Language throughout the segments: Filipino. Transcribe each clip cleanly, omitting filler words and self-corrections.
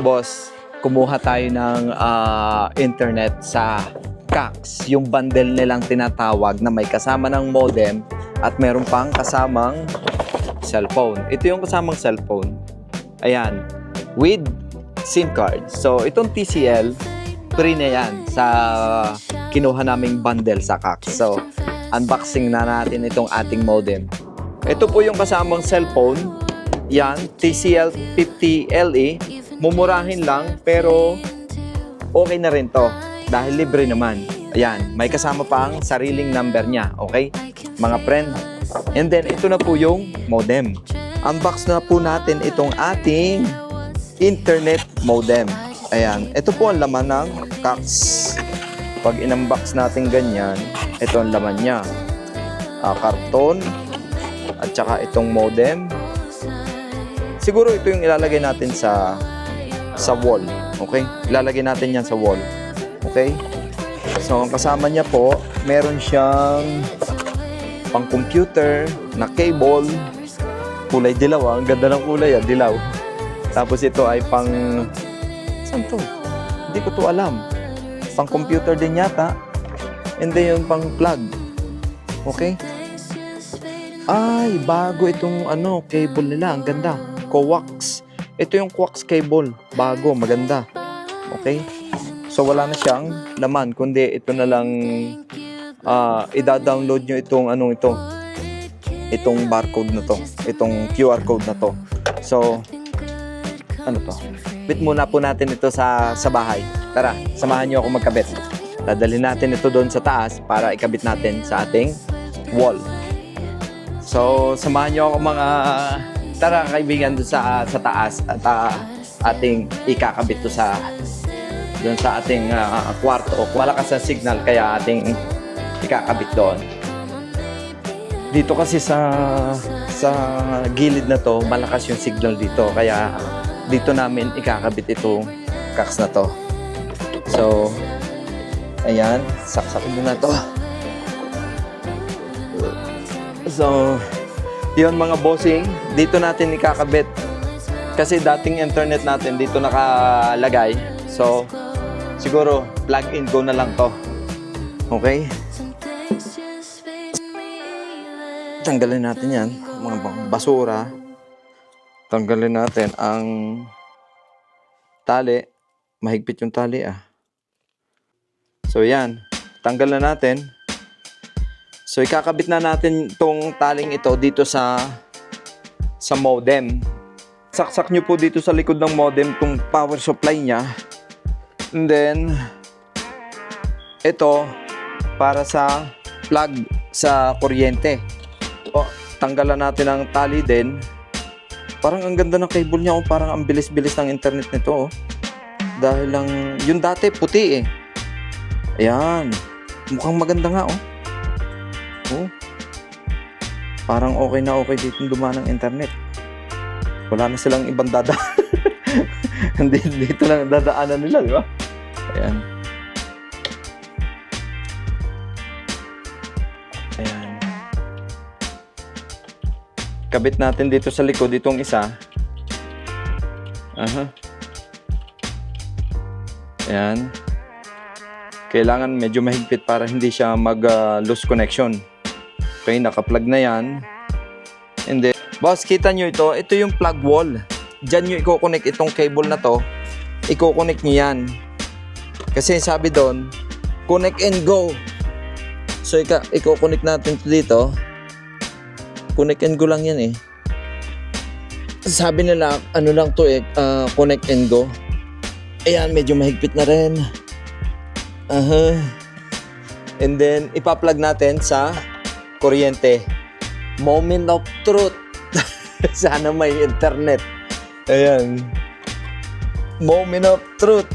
Boss, kumuha tayo ng internet sa Cox, yung bundle nilang tinatawag na may kasama ng modem at meron pang kasamang cellphone. Ito yung kasamang cellphone. Ayan, with SIM card. So, itong TCL, free na yan sa kinuha naming bundle sa Cox. So, unboxing na natin itong ating modem. Ito po yung kasamang cellphone. Yan, TCL 50LE. Mumurahin lang, pero okay na rin to. Dahil libre naman. Ayan, may kasama pa ang sariling number niya. Okay? Mga friend. And then, ito na po yung modem. Unbox na po natin itong ating internet modem. Ayan, ito po ang laman ng Cox. Pag in-unbox natin ganyan, ito ang laman niya. Karton, at saka itong modem. Siguro ito yung ilalagay natin sa wall. Okay? Ilalagay natin yan sa wall. Okay? So, ang kasama niya po, meron siyang pang computer na cable. Kulay dilaw. Ang ganda ng kulay, dilaw. Tapos ito ay pang... Saan to? Hindi ko to alam. Pang computer din yata. And then yung pang plug. Okay? Ay, bago itong cable nila. Ang ganda. Coax. Ito yung coax cable. Bago, maganda. Okay? So, wala na siyang laman. Kundi ito na lang ida-download nyo itong itong barcode na to. Itong QR code na to. So, ano to? Bit muna po natin ito sa bahay. Tara, samahan nyo ako magkabit. Dadalhin natin ito doon sa taas para ikabit natin sa ating wall. So, samahan nyo ako mga... Tara kaibigan doon sa taas at ating ikakabit to doon sa ating kwarto. Malakas na signal kaya ating ikakabit doon. Dito kasi sa gilid na to, malakas yung signal dito kaya dito namin ikakabit itong Cox na to. So, ayan, saksakin mo na to. So, yun mga bossing, dito natin ikakabit. Kasi dating internet natin dito nakalagay. So, siguro plug in go na lang to. Okay? Tanggalin natin yan, mga basura. Tanggalin natin ang tali. Mahigpit yung tali So, yan. Tanggal na natin. So, ikakabit na natin itong taling ito dito sa modem. Saksak nyo po dito sa likod ng modem itong power supply niya. And then, ito, para sa plug sa kuryente. O, tanggalan natin ang tali din. Parang ang ganda ng cable niya. Parang ang bilis-bilis ng internet nito. Dahil lang, yung dati puti Ayan. Mukhang maganda nga Parang okay na okay dito dumaan ng internet. Wala na silang ibang dadaan. Dito lang dadaanan nila, di ba? Ayan. Ayan. Kabit natin dito sa likod, itong isa. Ayan. Kailangan medyo mahigpit para hindi siya mag-lose connection. Okay, naka-plug na yan. And then, boss, kita nyo ito. Ito yung plug wall. Diyan nyo i-connect itong cable na to. I-connect nyo yan. Kasi sabi doon, connect and go. So, i-connect natin ito dito. Connect and go lang yan Sabi nila, ano lang to connect and go. Ayan, medyo mahigpit na rin. And then, ipa-plug natin sa kuryente. Moment of truth. Sana may internet. Ayan. Moment of truth.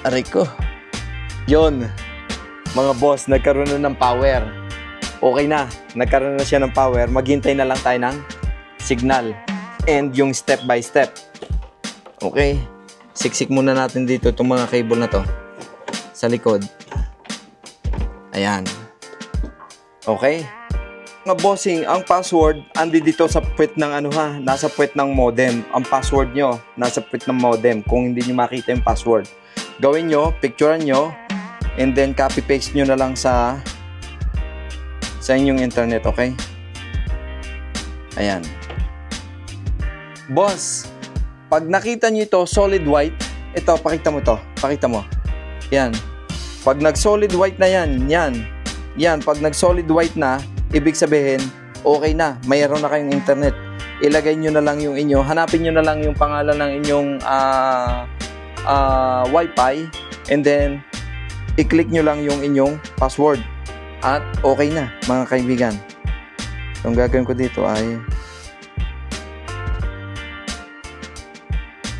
Aray ko. Yun. Mga boss, nagkaroon na ng power. Okay na. Nagkaroon na siya ng power. Maghintay na lang tayo ng signal. And yung step by step. Okay. Siksik muna natin dito itong mga cable na to. Sa likod. Ayan. Okay. Mga bossing, ang password andi dito sa puwet ng ano ha, nasa puwet ng modem. Ang password nyo, nasa puwet ng modem kung hindi nyo makita yung password. Gawin nyo, picturean nyo, and then copy paste nyo na lang sa inyong internet, okay? Ayan. Boss, pag nakita nyo ito, solid white, ito, pakita mo to. Pakita mo. Yan. Pag nag-solid white na yan, yan. Pag nag-solid white na, ibig sabihin, okay na. Mayroon na kayong internet. Ilagay nyo na lang yung inyo. Hanapin nyo na lang yung pangalan ng inyong Wi-Fi. And then, i-click nyo lang yung inyong password. At okay na, mga kaibigan. So, ang gagawin ko dito ay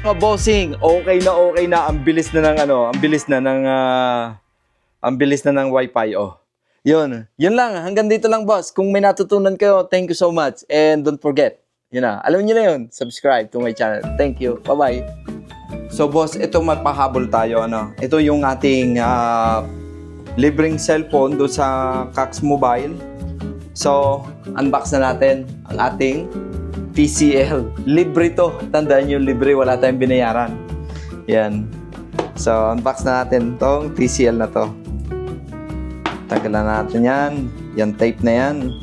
mga bossing, okay na, ang bilis na ng Wi-Fi, oh. Yun lang, hanggang dito lang, boss. Kung may natutunan kayo, thank you so much. And don't forget, alam niyo na yun, subscribe to my channel. Thank you, bye-bye. So, boss, ito magpahabol tayo, Ito yung ating libreng cellphone do sa Cox Mobile. So, unbox na natin ang ating TCL. Libre to. Tandaan nyo, libre. Wala tayong binayaran. Yan. So, unbox na natin tong TCL na to. Tagalan natin yan. Yan, tape na yan.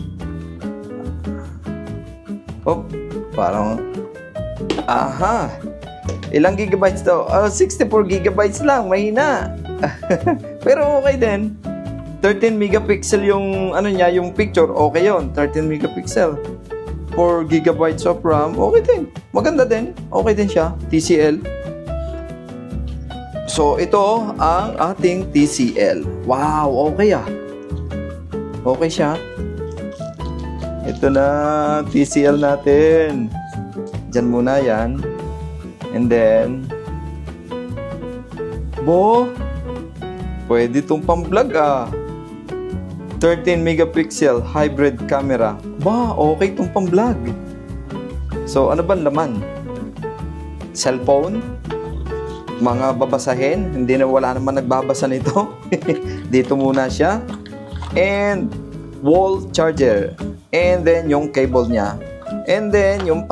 Oh, parang... Aha! Ilang gigabytes to? 64 gigabytes lang. Mahina. Pero okay din. 13 megapixel yung niya, yung picture, okay yon. 13 megapixel. 4 gigabytes of RAM, okay din. Maganda din. Okay din siya, TCL. So, ito ang ating TCL. Wow, okay ah. Okay siya. Ito na, TCL natin. Diyan muna yan. And then, pwede itong pang-vlog ah. 13 megapixel hybrid camera. Okay itong pang-vlog. So, ano ba laman? Cellphone? Mga babasahin? Wala naman nagbabasa nito. Dito muna siya. And wall charger. And then yung cable niya. And then yung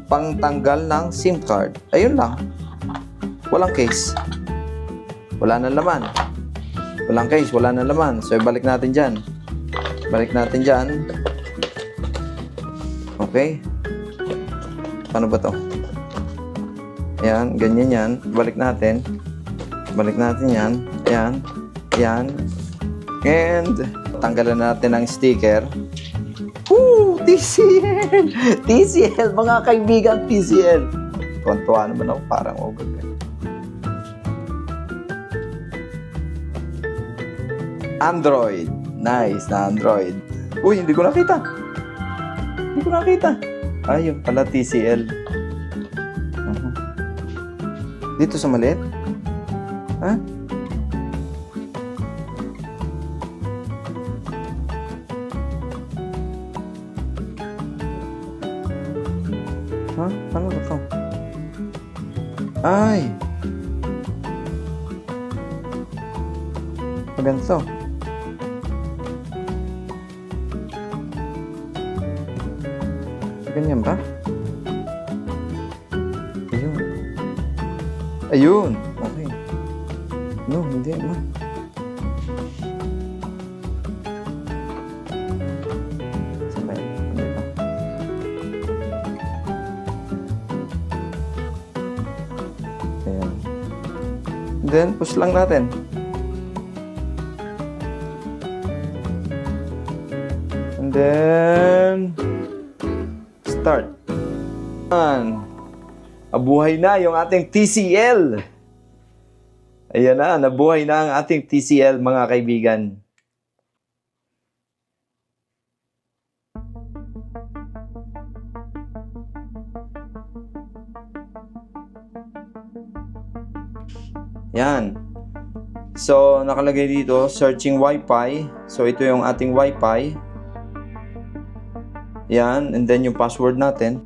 pangtanggal ng SIM card. Ayun lang. Walang case. Wala na laman. Walang case, wala na laman. So, ibalik natin dyan. Okay. Paano ba to? Ayan, ganyan yan. Balik natin yan. Ayan. And, tanggalan natin ang sticker. Woo! TCL! TCL, mga kaibigan, TCL. Tuwan-tuwa naman ako, parang okay. Android. Nice na Android. Uy, hindi ko nakita. Ayun pala, TCL. Dito sa maliit? Ha? Ano ba ito? Ay! Ganito. Ganyan ba? Ayun. Okay. No, hindi na. Sabay. Ano ba? Ayan. Then, push lang natin. And then, start. Nabuhay na yung ating TCL. Ayan na, nabuhay na ang ating TCL, mga kaibigan. Yan. So, nakalagay dito, searching Wi-Fi. So, ito yung ating Wi-Fi. Yan, and then yung password natin.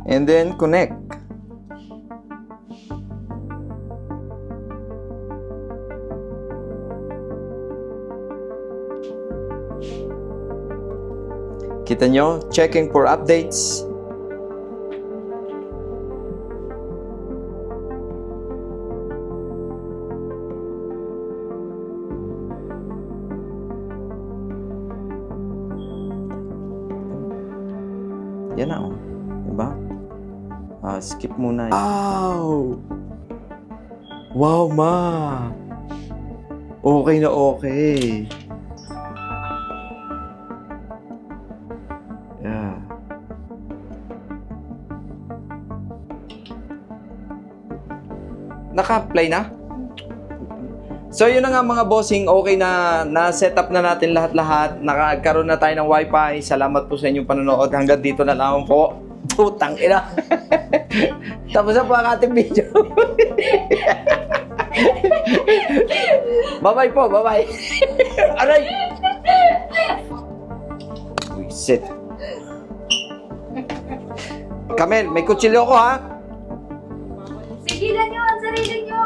And then connect. Kita nyo? Checking for updates. Yan na, oh. Diba? Skip muna. Wow! Wow, ma! Okay na okay. Yeah. Naka-play na? So yun na nga mga bossing, okay na na-set up na natin lahat-lahat. Nakakaroon na tayo ng wifi. Salamat po sa inyong panonood. Hanggang dito na lang po. Putang ina. Tapos na po ang ating video. Bye-bye po, bye-bye. Aray! Wisit. Kamel, may kutsilyo ko ha? Sigilan nyo ang sarili nyo!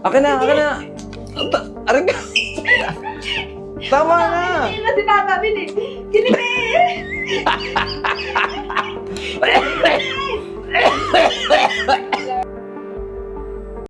Akin na, akin na. Aray ka. Tama na. Hindi na si Papa, bilis!